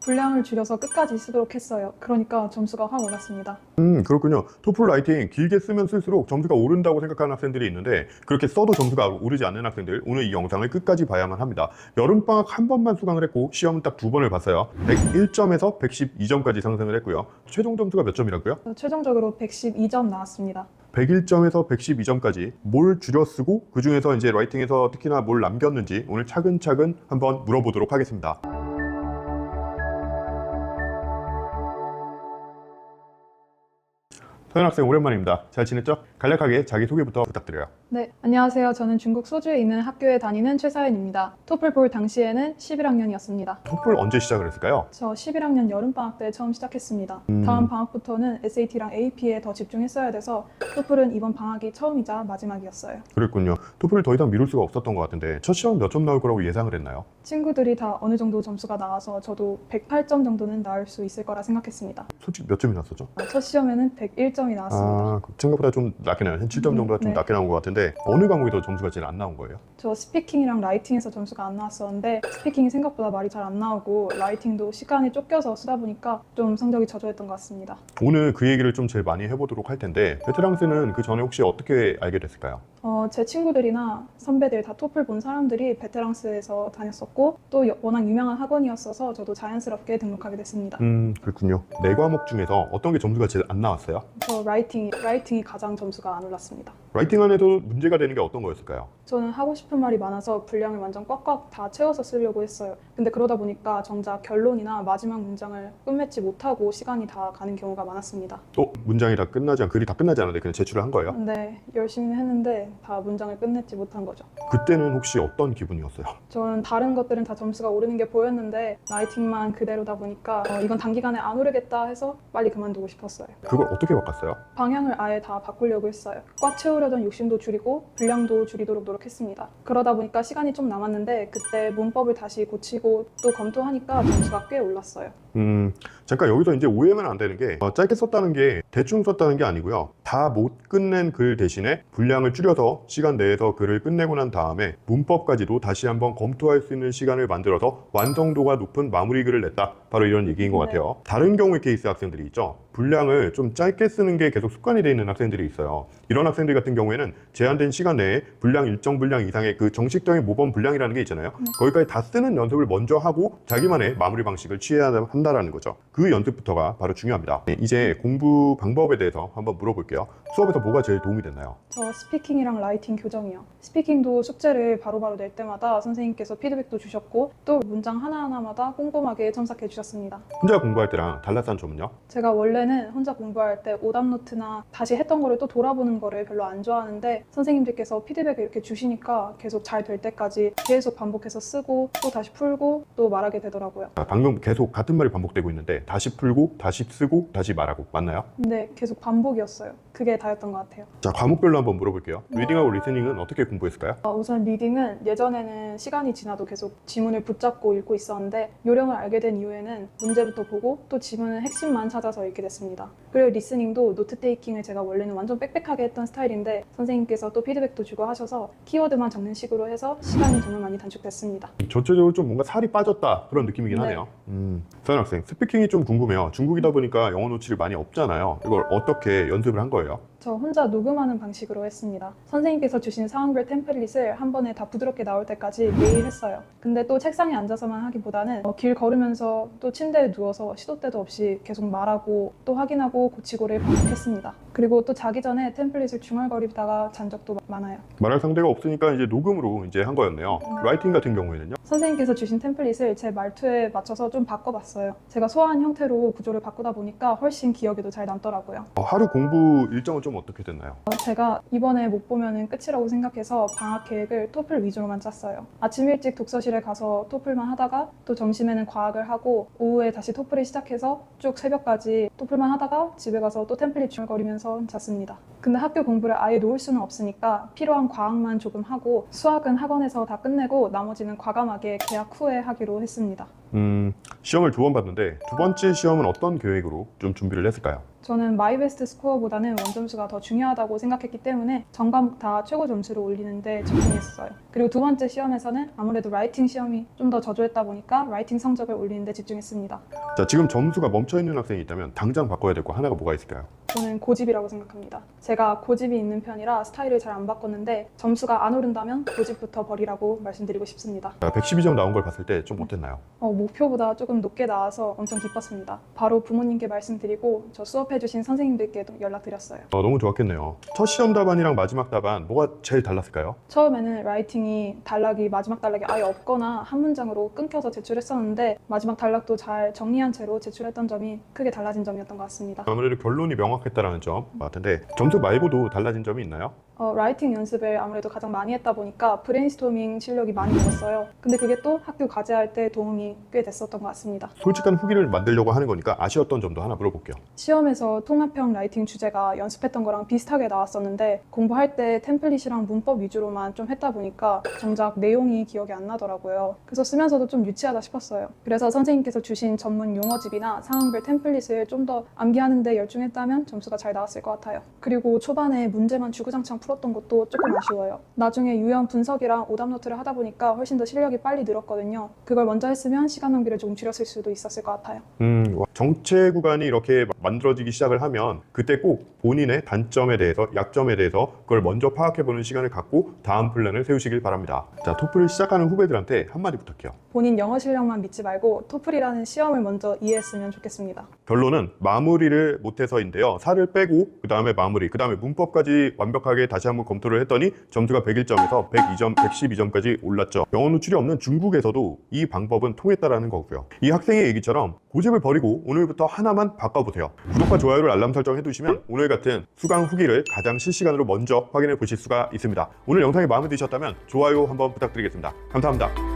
분량을 줄여서 끝까지 쓰도록 했어요. 그러니까 점수가 확 올랐습니다. 그렇군요. 토플 라이팅 길게 쓰면 쓸수록 점수가 오른다고 생각하는 학생들이 있는데 그렇게 써도 점수가 오르지 않는 학생들, 오늘 이 영상을 끝까지 봐야만 합니다. 여름방학 한 번만 수강을 했고 시험은 딱 2번을 봤어요. 101점에서 112점까지 상승을 했고요. 최종 점수가 몇 점이라고요? 최종적으로 112점 나왔습니다. 101점에서 112점까지 뭘 줄여 쓰고 그 중에서 이제 라이팅에서 특히나 뭘 남겼는지 오늘 차근차근 한번 물어보도록 하겠습니다. 서현 학생 오랜만입니다. 잘 지냈죠? 간략하게 자기소개부터 부탁드려요. 네, 안녕하세요. 저는 중국 소주에 있는 학교에 다니는 최사연입니다. 토플 볼 당시에는 11학년이었습니다. 토플 언제 시작을 했을까요? 저 11학년 여름방학 때 처음 시작했습니다. 다음 방학부터는 SAT랑 AP에 더 집중했어야 돼서 토플은 이번 방학이 처음이자 마지막이었어요. 그랬군요. 토플을 더 이상 미룰 수가 없었던 것 같은데 첫 시험 몇 점 나올 거라고 예상을 했나요? 친구들이 다 어느 정도 점수가 나와서 저도 108점 정도는 나올 수 있을 거라 생각했습니다. 솔직히 몇 점이 났었죠? 첫 시험에는 101점이 나왔습니다. 생각보다 좀 낮게 나요. 한 7점 정도가 좀 네. 낮게 나온 것 같은데 어느 과목이 더 점수가 제일 안 나온 거예요? 저 스피킹이랑 라이팅에서 점수가 안 나왔었는데 스피킹이 생각보다 말이 잘 안 나오고 라이팅도 시간이 쫓겨서 쓰다 보니까 좀 성적이 저조했던 것 같습니다. 오늘 그 얘기를 좀 제일 많이 해보도록 할 텐데 베테랑스는 그 전에 혹시 어떻게 알게 됐을까요? 제 친구들이나 선배들 다 토플 본 사람들이 베테랑스에서 다녔었고 또 워낙 유명한 학원이었어서 저도 자연스럽게 등록하게 됐습니다. 그렇군요. 네 과목 중에서 어떤 게 점수가 제일 안 나왔어요? 저 라이팅이 가장 점수가 안 올랐습니다. 라이팅 안에도 문제가 되는 게 어떤 거였을까요? 저는 하고 싶은 말이 많아서 분량을 완전 꽉꽉 다 채워서 쓰려고 했어요. 근데 그러다 보니까 정작 결론이나 마지막 문장을 끝맺지 못하고 시간이 다 가는 경우가 많았습니다. 문장이 다 끝나지 글이 다 끝나지 않았는데 그냥 제출을 한 거예요? 네, 열심히 했는데 다 문장을 끝내지 못한 거죠. 그때는 혹시 어떤 기분이었어요? 저는 다른 것들은 다 점수가 오르는 게 보였는데 라이팅만 그대로다 보니까 이건 단기간에 안 오르겠다 해서 빨리 그만두고 싶었어요. 그걸 어떻게 바꿨어요? 방향을 아예 다 바꾸려고 했어요. 꽉 채우려던 욕심도 줄이고 분량도 줄이도록 노력했습니다. 그러다 보니까 시간이 좀 남았는데 그때 문법을 다시 고치고 또 검토하니까 점수가 꽤 올랐어요. 잠깐 여기서 이제 오해하면 안 되는 게 짧게 썼다는 게 대충 썼다는 게 아니고요. 다 못 끝낸 글 대신에 분량을 줄여서 시간 내에서 글을 끝내고 난 다음에 문법까지도 다시 한번 검토할 수 있는 시간을 만들어서 완성도가 높은 마무리 글을 냈다. 바로 이런 얘기인 것 같아요. 다른 경우의 케이스 학생들이 있죠. 분량을 좀 짧게 쓰는 게 계속 습관이 되어 있는 학생들이 있어요. 이런 학생들 같은 경우에는 제한된 시간 내에 분량 일정 분량 이상의 그 정식적인 모범 분량이라는 게 있잖아요. 거기까지 다 쓰는 연습을 먼저 하고 자기만의 마무리 방식을 취해야 한다라는 거죠. 그 연습부터가 바로 중요합니다. 이제 공부 방법에 대해서 한번 물어볼게요. 수업에서 뭐가 제일 도움이 됐나요? 저 스피킹이랑 라이팅 교정이요. 스피킹도 숙제를 바로바로 낼 때마다 선생님께서 피드백도 주셨고 또 문장 하나하나마다 꼼꼼하게 첨삭해 주셨습니다. 혼자 공부할 때랑 달라싼 점은요? 제가 원래는 혼자 공부할 때 오답 노트나 다시 했던 거를 또 돌아보는 거를 별로 안 좋아하는데 선생님들께서 피드백을 이렇게 주시니까 계속 잘 될 때까지 계속 반복해서 쓰고 또 다시 풀고 또 말하게 되더라고요. 방금 계속 같은 말이 반복되고 있는데 다시 풀고 다시 쓰고 다시 말하고 맞나요? 근데 계속 반복이었어요. 그게 다였던 것 같아요. 자, 과목별로 한번 물어볼게요. 리딩하고 리스닝은 어떻게 공부했을까요? 우선 리딩은 예전에는 시간이 지나도 계속 지문을 붙잡고 읽고 있었는데 요령을 알게 된 이후에는 문제부터 보고 또 지문은 핵심만 찾아서 읽게 됐습니다. 그리고 리스닝도 노트 테이킹을 제가 원래는 완전 빽빽하게 했던 스타일인데 선생님께서 또 피드백도 주고 하셔서 키워드만 적는 식으로 해서 시간이 정말 많이 단축됐습니다. 전체적으로 좀 뭔가 살이 빠졌다 그런 느낌이긴 네. 하네요. 서현 학생, 스피킹이 좀 궁금해요. 중국이다 보니까 영어 노출이 많이 없잖아요. 이걸 어떻게 연습을 한 거예요? 저 혼자 녹음하는 방식으로 했습니다. 선생님께서 주신 상황별 템플릿을 한 번에 다 부드럽게 나올 때까지 매일 했어요. 근데 또 책상에 앉아서만 하기보다는 길 걸으면서 또 침대에 누워서 시도 때도 없이 계속 말하고 또 확인하고 고치고를 반복했습니다. 그리고 또 자기 전에 템플릿을 중얼거리다가 잔 적도 많아요. 말할 상대가 없으니까 이제 녹음으로 이제 한 거였네요. 라이팅 같은 경우에는요? 선생님께서 주신 템플릿을 제 말투에 맞춰서 좀 바꿔봤어요. 제가 소화한 형태로 구조를 바꾸다 보니까 훨씬 기억에도 잘 남더라고요. 하루 공부 일정은 좀 어떻게 됐나요? 제가 이번에 못 보면은 끝이라고 생각해서 방학 계획을 토플 위주로만 짰어요. 아침 일찍 독서실에 가서 토플만 하다가 또 점심에는 과학을 하고 오후에 다시 토플을 시작해서 쭉 새벽까지 토플만 하다가 집에 가서 또 템플릿 중얼거리면서 잤습니다. 근데 학교 공부를 아예 놓을 수는 없으니까 필요한 과학만 조금 하고 수학은 학원에서 다 끝내고 나머지는 과감하게 개학 후에 하기로 했습니다. 시험을 2번 봤는데 두 번째 시험은 어떤 계획으로 좀 준비를 했을까요? 저는 마이 베스트 스코어보다는 원점수가 더 중요하다고 생각했기 때문에 전 과목 다 최고 점수를 올리는데 집중했어요. 그리고 두 번째 시험에서는 아무래도 라이팅 시험이 좀 더 저조했다 보니까 라이팅 성적을 올리는데 집중했습니다. 자, 지금 점수가 멈춰있는 학생이 있다면 당장 바꿔야 될 거 하나가 뭐가 있을까요? 저는 고집이라고 생각합니다. 제가 고집이 있는 편이라 스타일을 잘 안 바꿨는데 점수가 안 오른다면 고집부터 버리라고 말씀드리고 싶습니다. 자, 112점 나온 걸 봤을 때 좀 어땠나요? 목표보다 조금 높게 나와서 엄청 기뻤습니다. 바로 부모님께 말씀드리고 저 수업해주신 선생님들께도 연락드렸어요. 너무 좋았겠네요. 첫 시험 답안이랑 마지막 답안 뭐가 제일 달랐을까요? 처음에는 라이팅이 단락이 마지막 단락이 아예 없거나 한 문장으로 끊겨서 제출했었는데 마지막 단락도 잘 정리한 채로 제출했던 점이 크게 달라진 점이었던 것 같습니다. 아무래도 결론이 명확했다라는 점 같은데 점수 말고도 달라진 점이 있나요? 라이팅 연습을 아무래도 가장 많이 했다 보니까 브레인스토밍 실력이 많이 늘었어요. 근데 그게 또 학교 과제할 때 도움이 꽤 됐었던 것 같습니다. 솔직한 후기를 만들려고 하는 거니까 아쉬웠던 점도 하나 물어볼게요. 시험에서 통합형 라이팅 주제가 연습했던 거랑 비슷하게 나왔었는데 공부할 때 템플릿이랑 문법 위주로만 좀 했다 보니까 정작 내용이 기억이 안 나더라고요. 그래서 쓰면서도 좀 유치하다 싶었어요. 그래서 선생님께서 주신 전문 용어집이나 상황별 템플릿을 좀 더 암기하는 데 열중했다면 점수가 잘 나왔을 것 같아요. 그리고 초반에 문제만 주구장창 풀었던 것도 조금 아쉬워요. 나중에 유형 분석이랑 오답 노트를 하다 보니까 훨씬 더 실력이 빨리 늘었거든요. 그걸 먼저 했으면 시간 낭비를 조금 줄였을 수도 있었을 것 같아요. 정체 구간이 이렇게 만들어지기 시작을 하면 그때 꼭 본인의 단점에 대해서 약점에 대해서 그걸 먼저 파악해보는 시간을 갖고 다음 플랜을 세우시길 바랍니다. 자, 토플을 시작하는 후배들한테 한마디 부탁해요. 본인 영어 실력만 믿지 말고 토플이라는 시험을 먼저 이해했으면 좋겠습니다. 결론은 마무리를 못해서인데요. 살을 빼고 그 다음에 마무리, 그 다음에 문법까지 완벽하게 다시 한번 검토를 했더니 점수가 101점에서 102점, 112점까지 올랐죠. 영어 노출이 없는 중국에서도 이 방법은 통했다라는 거고요. 이 학생의 얘기처럼 고집을 버리고 오늘부터 하나만 바꿔보세요. 구독과 좋아요를 알람 설정 해두시면 오늘 같은 수강 후기를 가장 실시간으로 먼저 확인해 보실 수가 있습니다. 오늘 영상이 마음에 드셨다면 좋아요 한번 부탁드리겠습니다. 감사합니다.